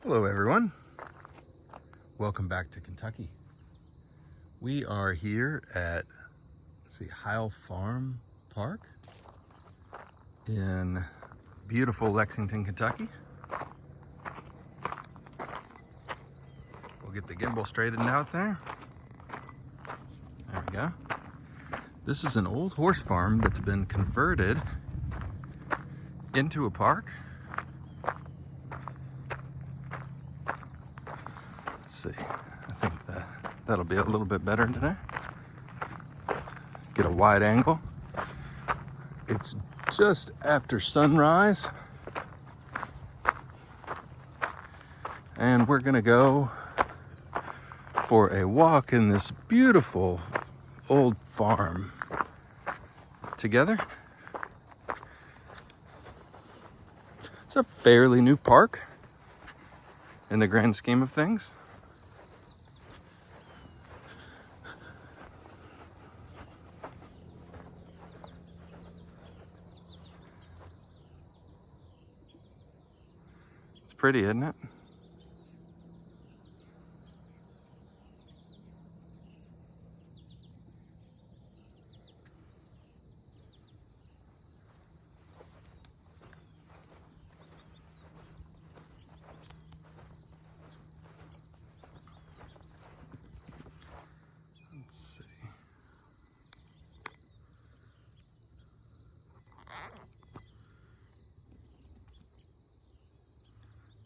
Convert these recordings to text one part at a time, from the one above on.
Hello everyone, welcome back to Kentucky. We are here at, Heil Farm Park in beautiful Lexington, Kentucky. We'll get the gimbal straightened out there. There we go. This is an old horse farm that's been converted into a park. Let's see, I think that'll be a little bit better today. Get a wide angle. It's just after sunrise, and we're gonna go for a walk in this beautiful old farm together. It's a fairly new park in the grand scheme of things. It's pretty, isn't it?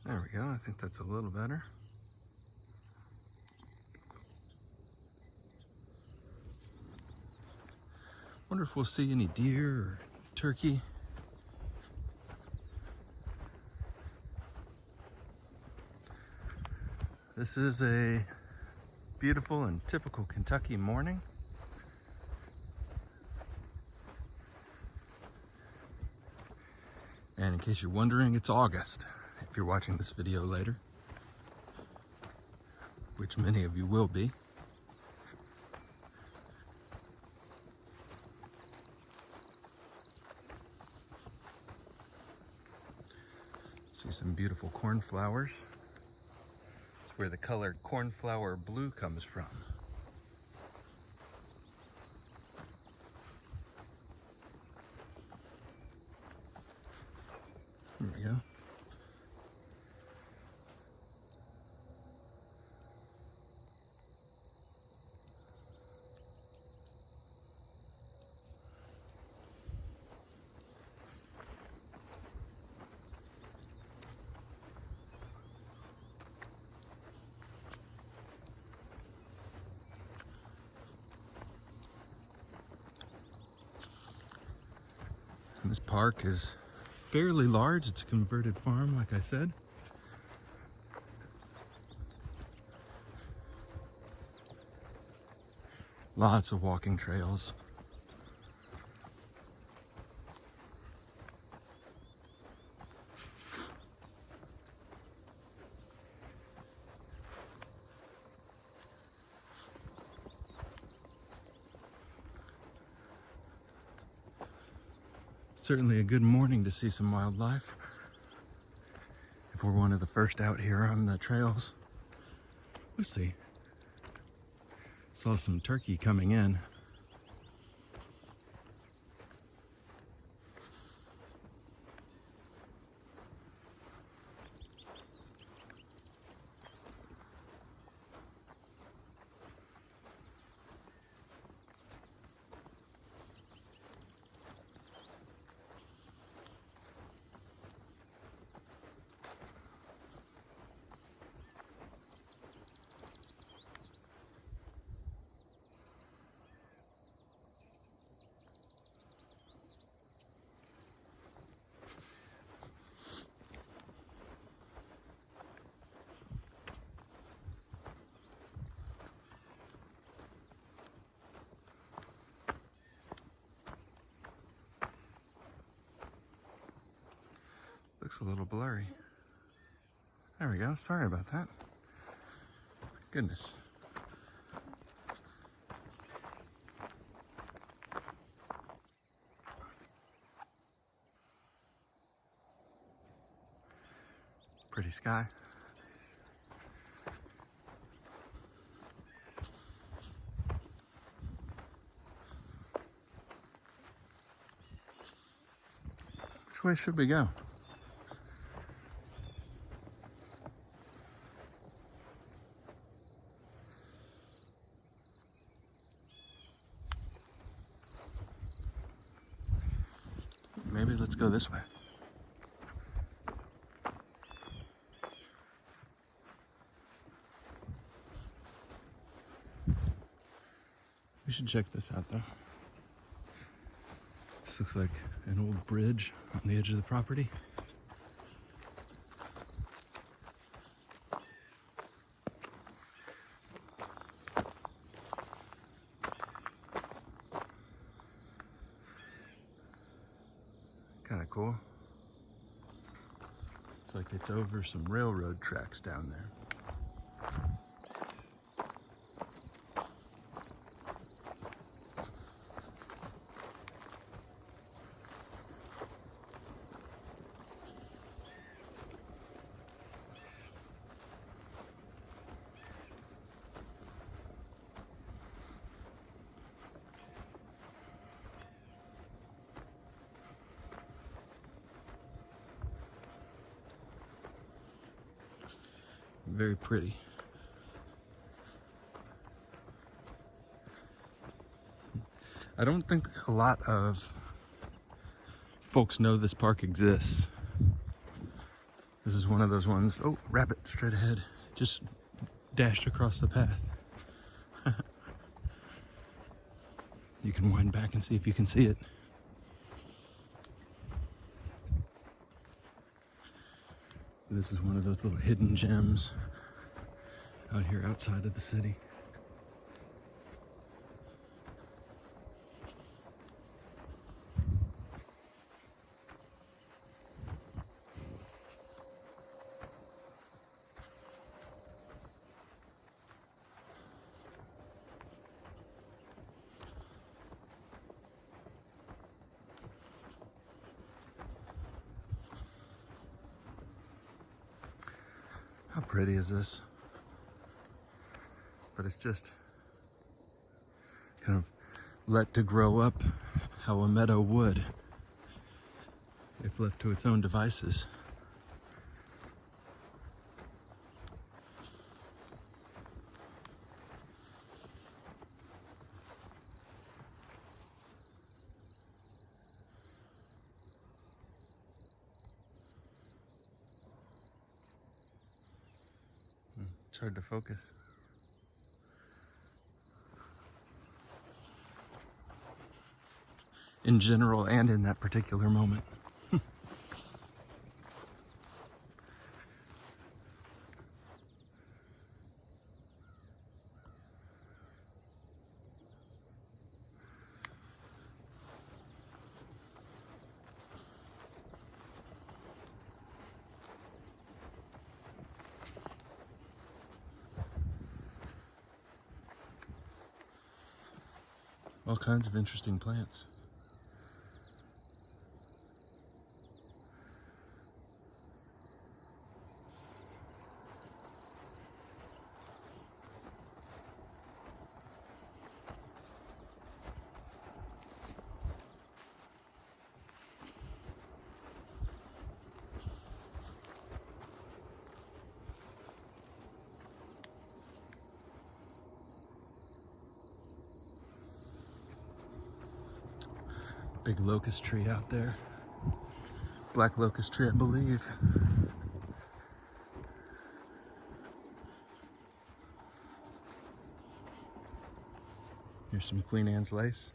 There we go, I think that's a little better. Wonder if we'll see any deer or turkey. This is a beautiful and typical Kentucky morning. And in case you're wondering, it's August, if you're watching this video later, which many of you will be. See some beautiful cornflowers. It's where the color cornflower blue comes from. There we go. And this park is fairly large. It's a converted farm, like I said. Lots of walking trails. Certainly a good morning to see some wildlife. If we're one of the first out here on the trails. Let's see. Saw some turkey coming in. Looks a little blurry. There we go, sorry about that. Goodness. Pretty sky. way should we go? Maybe let's go this way. We should check this out though. This looks like an old bridge on the edge of the property. Kind of cool. It's like it's over some railroad tracks down there. Very pretty. I don't think a lot of folks know this park exists. This is one of those ones. Oh, rabbit straight ahead. Just dashed across the path. You can wind back and see if you can see it. This is one of those little hidden gems out here outside of the city. How pretty is this? But it's just kind of let to grow up how a meadow would if left to its own devices. It's hard to focus. In general and in that particular moment. All kinds of interesting plants. Big locust tree out there. Black locust tree, I believe. Here's some Queen Anne's lace.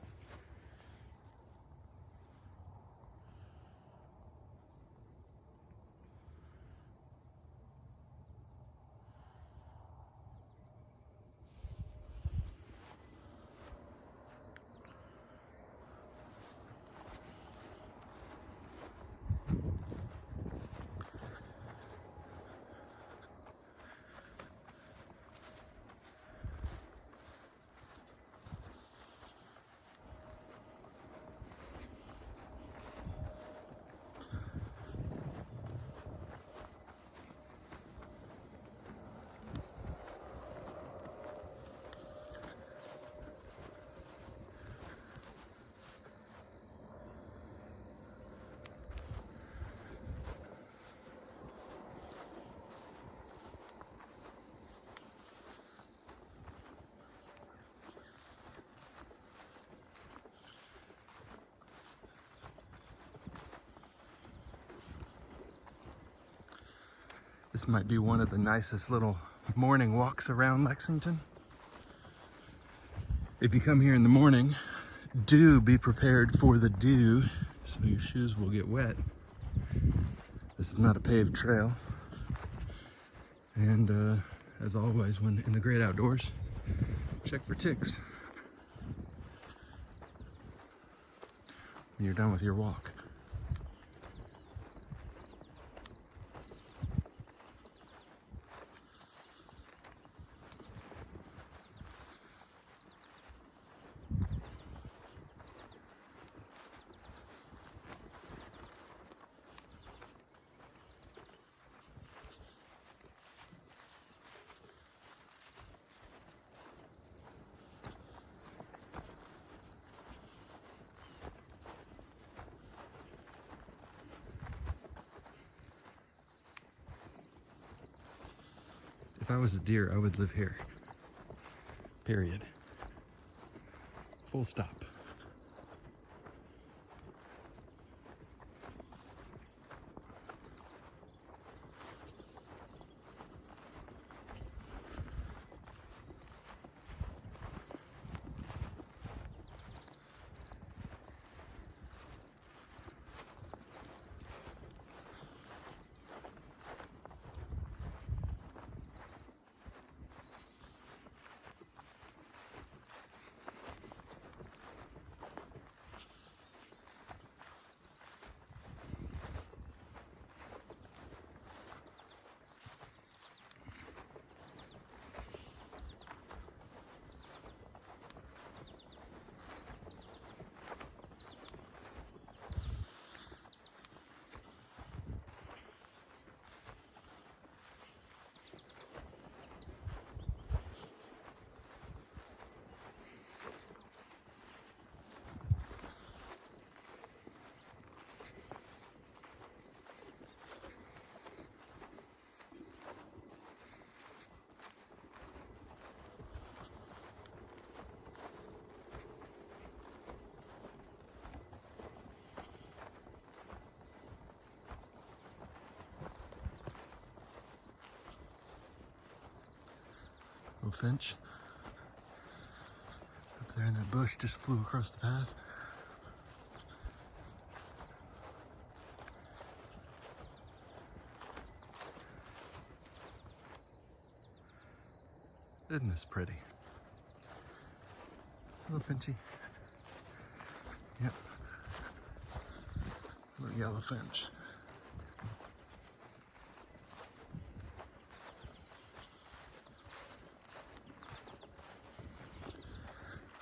This might be one of the nicest little morning walks around Lexington. If you come here in the morning, do be prepared for the dew, so your shoes will get wet. This is not a paved trail. And as always, when in the great outdoors, check for ticks when you're done with your walk. If I was a deer, I would live here. Period. Full stop. Little finch up there in that bush just flew across the path. Isn't this pretty? Little finchy. Yep. Little yellow finch.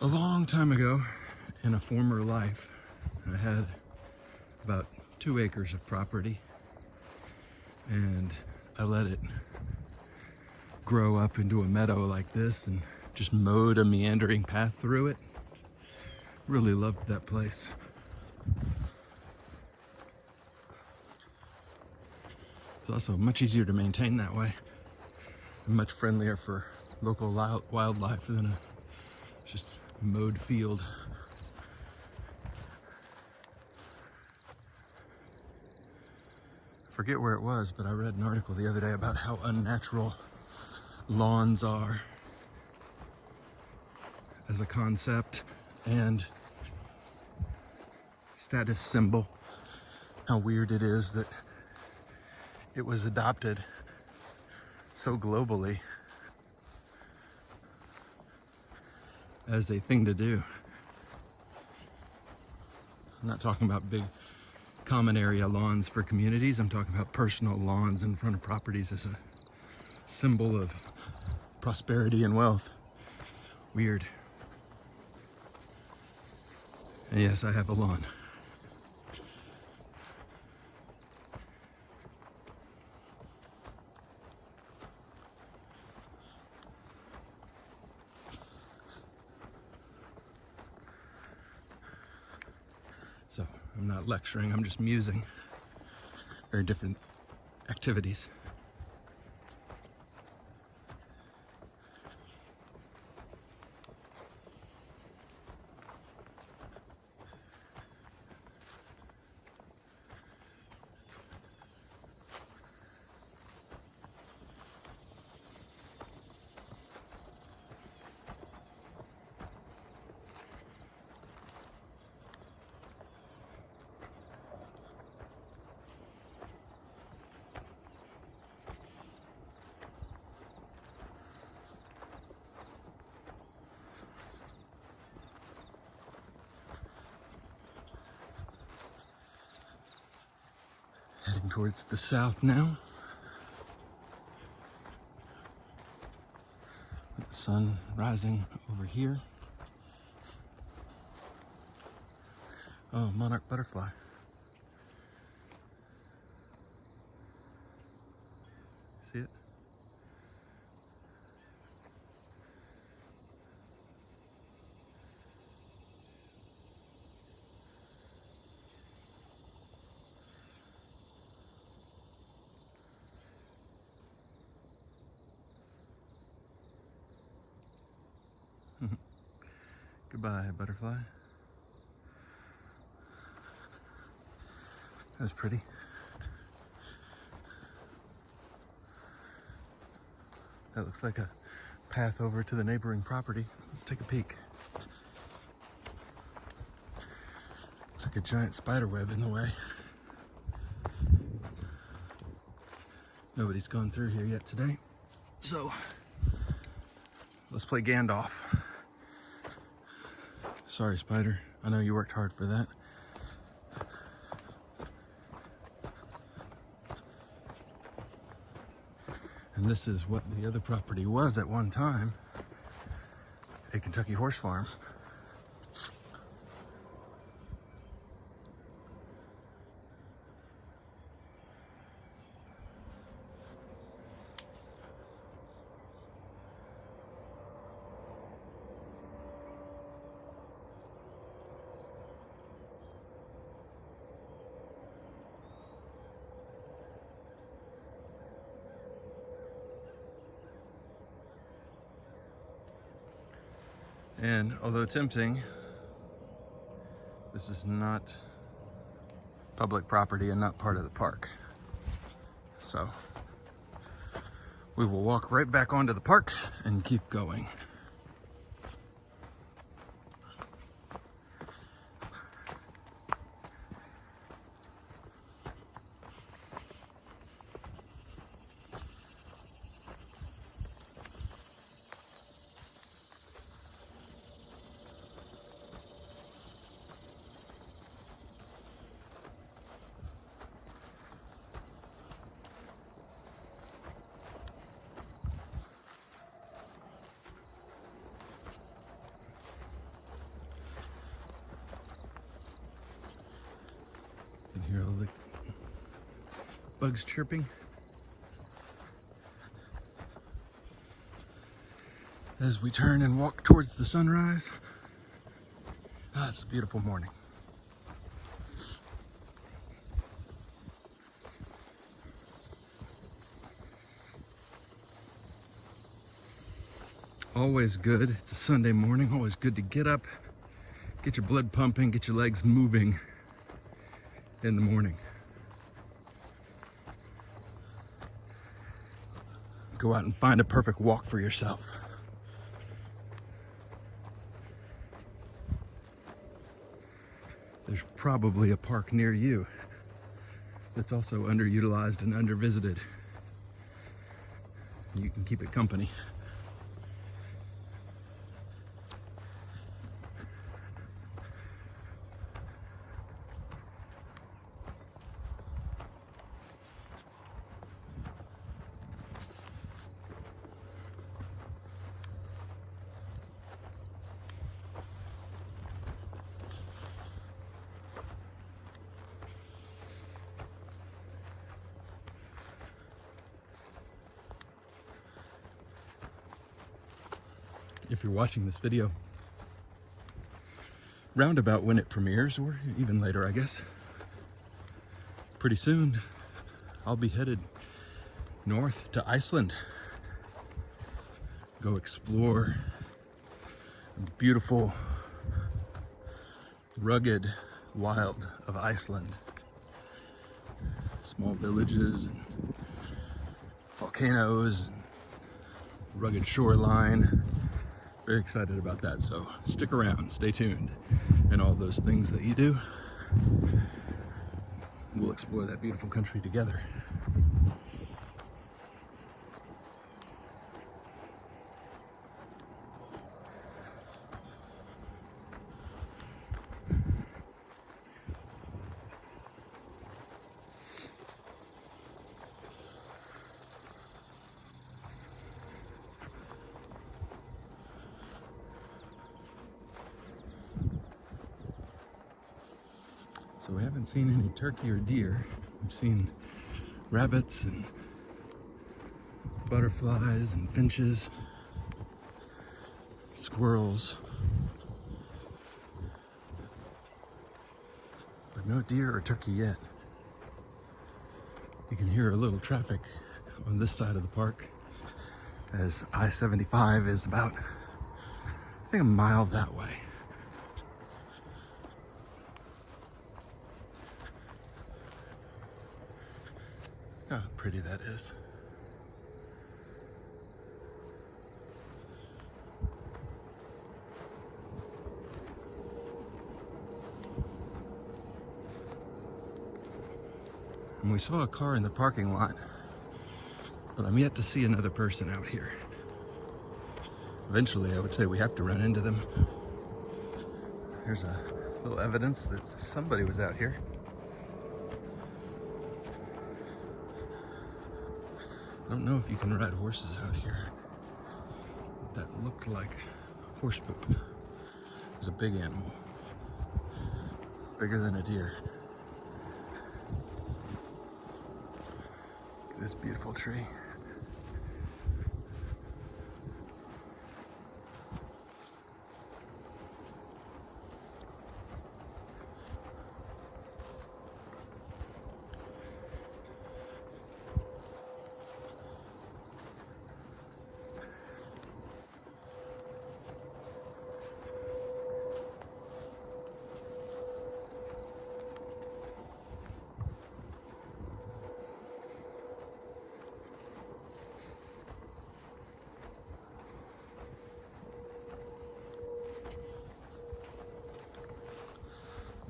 A long time ago, in a former life, I had about 2 acres of property, and I let it grow up into a meadow like this and just mowed a meandering path through it. Really loved that place. It's also much easier to maintain that way, and much friendlier for local wildlife than a just mowed field. Forget where it was, but I read an article the other day about how unnatural lawns are as a concept and status symbol. How weird it is that it was adopted so globally as a thing to do. I'm not talking about big common area lawns for communities. I'm talking about personal lawns in front of properties as a symbol of prosperity and wealth. Weird. And yes, I have a lawn. So I'm not lecturing, I'm just musing. Very different activities. towards the south now. With the sun rising over here. Oh, monarch butterfly. See it? Goodbye, butterfly. That was pretty. That looks like a path over to the neighboring property. Let's take a peek. Looks like a giant spider web in the way. Nobody's gone through here yet today. So, let's play Gandalf. Sorry, spider. I know you worked hard for that. And this is what the other property was at one time, a Kentucky horse farm. And although tempting, this is not public property and not part of the park. So we will walk right back onto the park and keep going. You hear all the bugs chirping. As we turn and walk towards the sunrise. Ah, it's a beautiful morning. Always good. It's a Sunday morning. Always good to get up, get your blood pumping, get your legs moving in the morning. Go out and find a perfect walk for yourself. There's probably a park near you that's also underutilized and undervisited. You can keep it company. If you're watching this video roundabout when it premieres, or even later, I guess, pretty soon I'll be headed north to Iceland. Go explore the beautiful, rugged wild of Iceland. Small villages and volcanoes and rugged shoreline. Very excited about that, so stick around, stay tuned, and all those things that you do. We'll explore that beautiful country together. haven't seen any turkey or deer. I've seen rabbits and butterflies and finches, squirrels, but no deer or turkey yet. You can hear a little traffic on this side of the park as I-75 is about, I think, a mile that way. Oh, how pretty that is. And we saw a car in the parking lot, but I'm yet to see another person out here. Eventually, I would say we have to run into them. There's a little evidence that somebody was out here. I don't know if you can ride horses out here. That looked like horse poop. It was a big animal, bigger than a deer. This beautiful tree.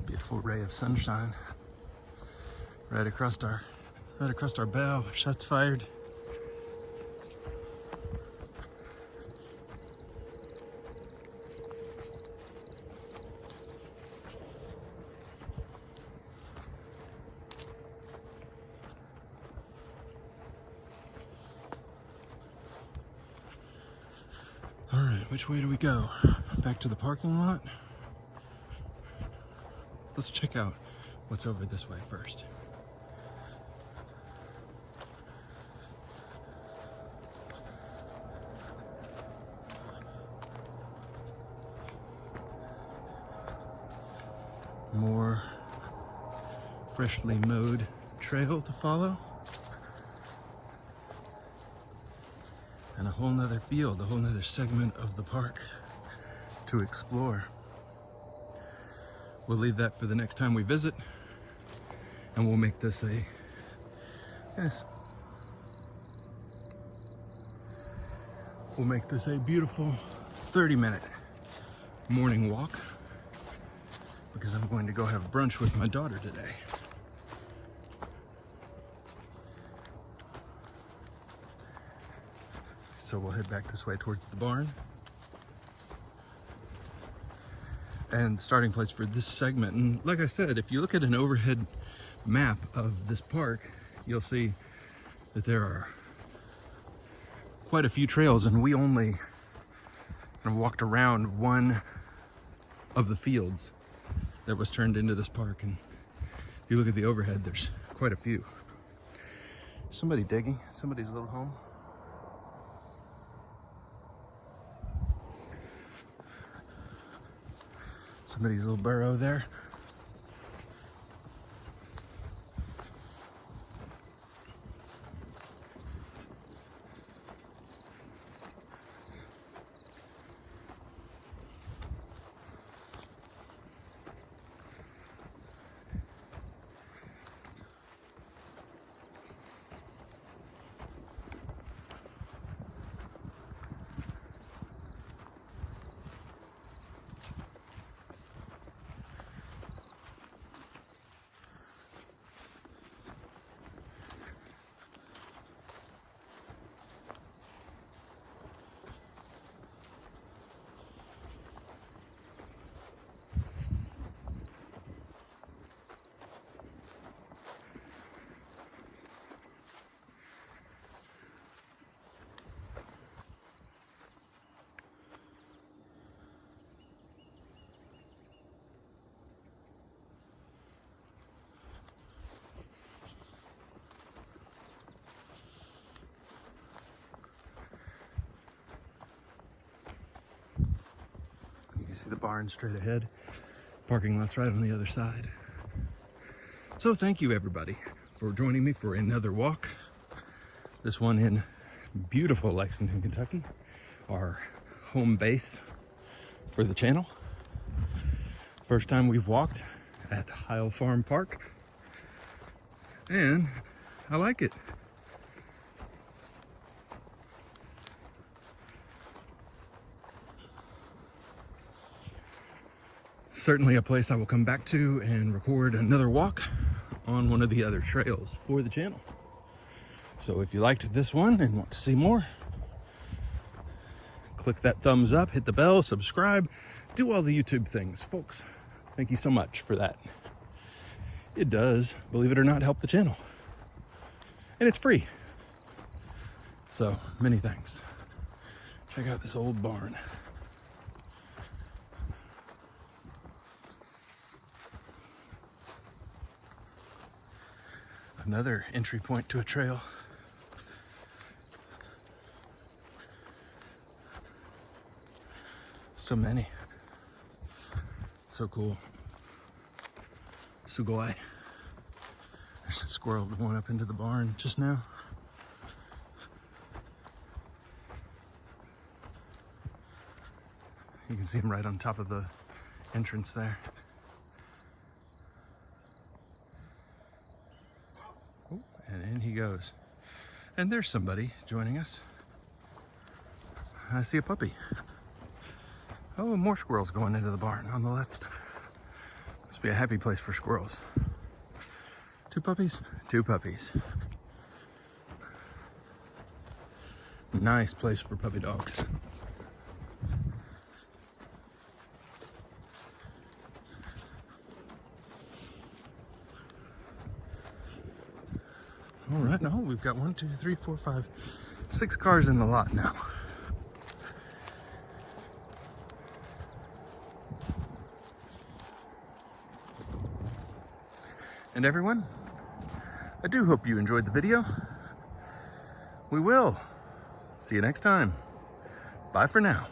Beautiful ray of sunshine right across our bow. Shots fired. All right, which way do we go? Back to the parking lot? Let's check out what's over this way first. More freshly mowed trail to follow. And a whole nother field, a whole nother segment of the park to explore. We'll leave that for the next time we visit, and we'll make this a beautiful 30-minute morning walk, because I'm going to go have brunch with my daughter today. So we'll head back this way towards the barn. And the starting place for this segment. And like I said, if you look at an overhead map of this park, you'll see that there are quite a few trails, and we only walked around one of the fields that was turned into this park. And if you look at the overhead, there's quite a few. Somebody digging, somebody's little home. Somebody's little burrow there. barn straight ahead. Parking lot's right on the other side. So thank you everybody for joining me for another walk. This one in beautiful Lexington, Kentucky, our home base for the channel. First time we've walked at Heil Farm Park, and I like it. Certainly a place I will come back to and record another walk on one of the other trails for the channel. So if you liked this one and want to see more, click that thumbs up, hit the bell, subscribe, do all the YouTube things, folks. Thank you so much for that. It does, believe it or not, help the channel. And it's free. So many thanks. Check out this old barn. Another entry point to a trail. So many. So cool. Sugoi. There's a squirrel going up into the barn just now. You can see him right on top of the entrance there. And in he goes. And there's somebody joining us. I see a puppy. Oh, more squirrels going into the barn on the left. Must be a happy place for squirrels. Two puppies? Two puppies. Nice place for puppy dogs. All right, now we've got 1, 2, 3, 4, 5, 6 cars in the lot now. And everyone, I do hope you enjoyed the video. We will. See you next time. Bye for now.